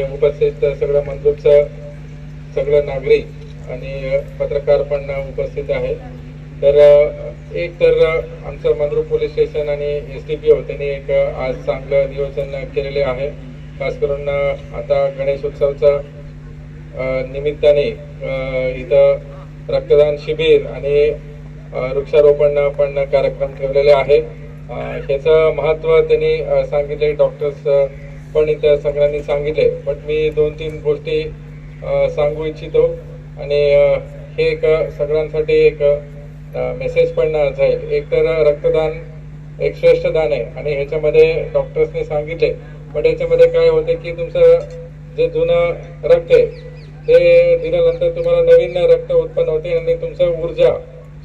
उपस्थित सगळं मंजूरचं सगळं नागरिक आणि पत्रकार पण उपस्थित आहे। तर एक तर आमचं मंद्रुप पोलीस स्टेशन आणि SDPO त्यांनी एक आज चांगलं नियोजन केलेले आहे। खास करून आता गणेश उत्सवाच्या निमित्ताने इथं रक्तदान शिबिर आणि वृक्षारोपण पण कार्यक्रम ठेवलेले आहे। ह्याचं महत्त्व त्यांनी सांगितले, डॉक्टर्स पण इथं सगळ्यांनी सांगितले, पण मी 2-3 गोष्टी सांगू इच्छितो आणि हे एक सगळ्यांसाठी एक मेसेज पण जाईल। एक तर रक्तदान एक श्रेष्ठ दान आहे आणि ह्याच्यामध्ये डॉक्टर्सने सांगितले, पण याच्यामध्ये काय होते की तुमचं जे जुनं रक्त आहे ते दिल्यानंतर तुम्हाला नवीन रक्त उत्पन्न होते आणि तुमचं ऊर्जा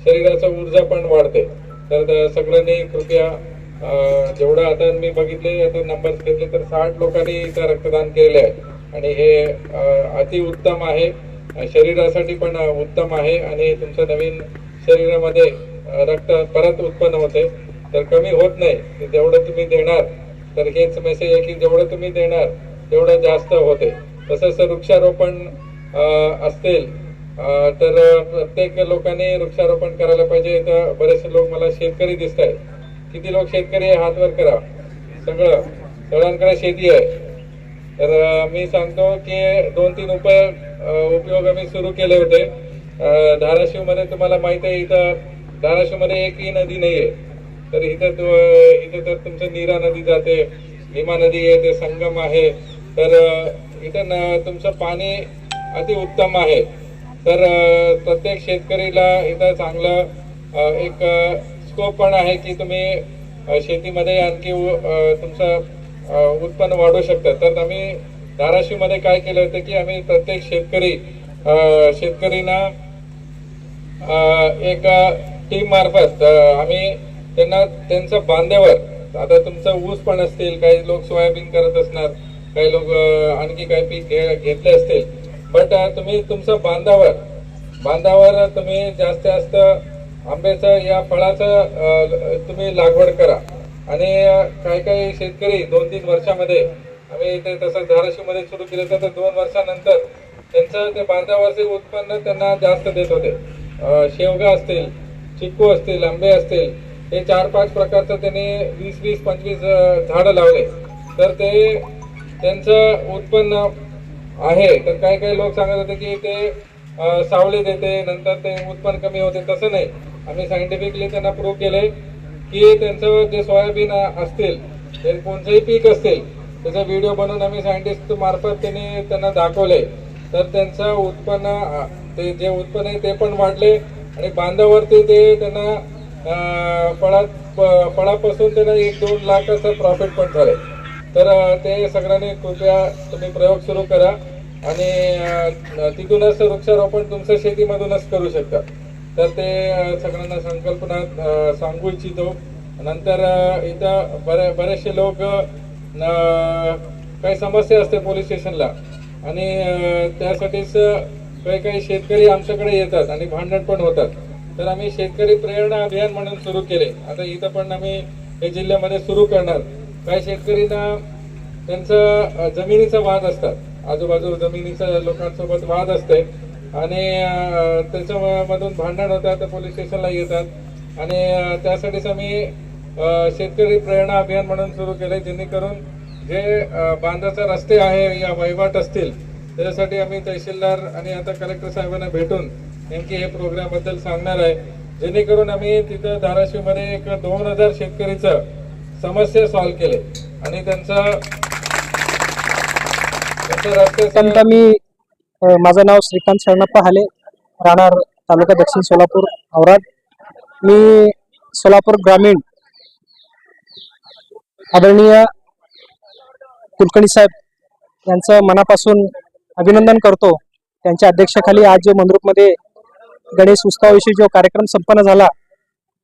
शरीराचं ऊर्जा पण वाढते। तर सगळ्यांनी कृपया जेवढं आता मी बघितले आता नंबर्स घेतले तर 60 लोकांनी इथं रक्तदान केलेले आहे आणि हे अति उत्तम आहे, शरीरासाठी पण उत्तम आहे आणि तुमच्या नवीन शरीरामध्ये रक्त परत उत्पन्न होते, तर कमी होत नाही। जेवढं तुम्ही देणार, तर हेच मेसेज आहे की जेवढं तुम्ही देणार तेवढं जास्त होते। तसंच वृक्षारोपण असतील तर प्रत्येक लोकांनी वृक्षारोपण करायला पाहिजे। तर बरेचसे लोक मला शेतकरी दिसत आहेत, किती लोक शेतकरी आहे हात वर करा। सगळ्यांकडे शेती आहे। तर मी सांगतो की 2-3 उपयोग आम्ही सुरू केले होते। धाराशिव मध्ये तुम्हाला माहिती आहे, इथं धाराशिव मध्ये एकही नदी नाहीये, तर इथं तर तुमचं नीरा नदी जाते, भीमा नदी आहे, ते संगम आहे, तर इथं तुमचं पाणी अति उत्तम आहे। तर प्रत्येक शेतकरीला इथं चांगलं एक स्कोप पण आहे की तुम्ही शेतीमध्ये आणखी तुमचं उत्पन्न वाढवू शकता। तर आम्ही धाराशिव मध्ये काय केलं होतं की आम्ही प्रत्येक शेतकरींना एक टीम मार्फत आम्ही त्यांना त्यांचं बांध्यावर, आता तुमचं ऊस पण असतील, काही लोक सोयाबीन करत असणार, काही लोक आणखी काही पीक घेतले असतील, बट तुम्ही तुमचं बांधावर तुम्ही जास्त आंब्याचं या फळाचं तुम्ही लागवड करा। आणि काही शेतकरी 2-3 वर्षामध्ये आम्ही इथे तसं धाराशिव मध्ये सुरू केलं तर 2 वर्षानंतर त्यांचं ते बांधावरचे उत्पन्न त्यांना जास्त देत होते। शेवगा असतील, चिक्कू असतील, आंबे असतील, हे 4-5 प्रकारचं त्यांनी 20-25 झाडं लावले, तर ते त्यांचं उत्पन्न आहे। तर काही लोक सांगत होते की ते सावली देते, नंतर ते उत्पन्न कमी होते, तसं नाही। आम्ही सायंटिफिकली त्यांना प्रूव्ह केले की त्यांचं जे सोयाबीन असतील, ते कोणतेही पीक असतील, त्याचा व्हिडिओ बनवून आम्ही सायंटिस्ट मार्फत त्यांना दाखवले, तर त्यांचं उत्पन्न ते जे उत्पन्न आहे ते पण वाढले आणि बांधावरती ते त्यांना फळापासून त्यांना 1-2 लाखाचं प्रॉफिट पण झाले। तर ते सगळ्यांनी कृपया तुम्ही प्रयोग सुरू करा आणि तिथूनच वृक्षारोपण तुमच्या शेतीमधूनच करू शकता। तर ते सगळ्यांना संकल्पना सांगू इच्छितो। नंतर इथं बरेचसे लोक काही समस्या असते पोलीस स्टेशनला आणि त्यासाठीच काही शेतकरी आमच्याकडे येतात आणि भांडण पण होतात। तर आम्ही शेतकरी प्रेरणा अभियान म्हणून सुरू केले, आता इथं पण आम्ही हे जिल्ह्यामध्ये सुरू करणार। काही शेतकरींना त्यांचं जमिनीचा वाद असतात, आजूबाजू जमिनीच्या लोकांसोबत वाद असते आणि त्याच्यामधून भांडण होतात, तर पोलीस स्टेशनला येतात आणि त्यासाठीच आम्ही शेतकरी प्रेरणा अभियान म्हणून सुरू केले, जेणेकरून जे बांधाचे रस्ते आहे या वहिवाट असतील त्याच्यासाठी आम्ही तहसीलदार आणि आता कलेक्टर साहेबांना भेटून नेमकी हे प्रोग्राम बद्दल सांगणार आहे, जेणेकरून आम्ही तिथं धाराशिव मध्ये एक 2000 शेतकरीचं समस्या सॉल्व्ह केले आणि त्यांचं रस्त्याचं मी माझं नाव श्रीकांत शरणप्पा हाले, राहणार तालुका दक्षिण सोलापूर औराद। मी सोलापूर ग्रामीण आदरणीय कुलकर्णी साहेब यांचं मनापासून अभिनंदन करतो। त्यांच्या अध्यक्षतेखाली आज जो मंद्रुपमध्ये गणेश उत्सवाविषयी जो कार्यक्रम संपन्न झाला,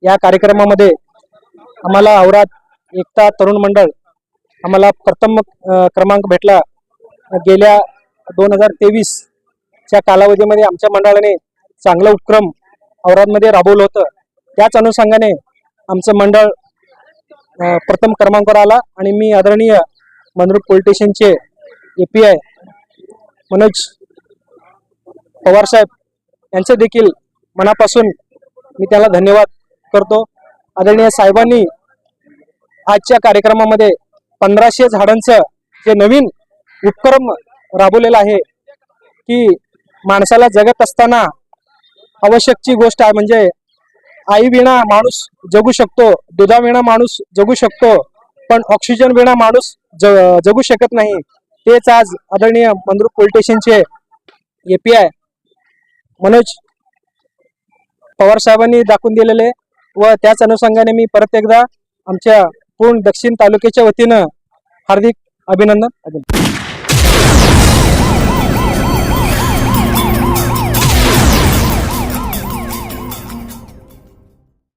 या कार्यक्रमामध्ये आम्हाला औराद एकता तरुण मंडळ आम्हाला प्रथम क्रमांक भेटला। गेल्या 2023 च्या कालावधीमध्ये आमच्या मंडळाने चांगलं उपक्रम औरादमध्ये राबवलं होतं, त्याच अनुषंगाने आमचं मंडळ प्रथम क्रमांकावर आला आणि मी आदरणीय मंद्रुप पोलीस स्टेशनचे API मनोज पवार साहेब यांचे देखील मनापासून मी त्याला धन्यवाद करतो. आदरणीय साहेबांनी आजच्या कार्यक्रमामध्ये 1500 झाडांचं जे नवीन उपक्रम राबवलेला आहे की माणसाला जगत असताना आवश्यकची गोष्ट आहे, म्हणजे आई विना माणूस जगू शकतो, दुधाविना माणूस जगू शकतो, पण ऑक्सिजन विना माणूस जगू शकत नाही. तेच आज आदरणीय मंद्रुप पोलीस स्टेशनचे API मनोज पवार साहेबांनी दाखवून दिलेले व त्याच अनुषंगाने मी परत एकदा आमच्या पूर्ण दक्षिण तालुक्याच्या वतीनं हार्दिक अभिनंदन.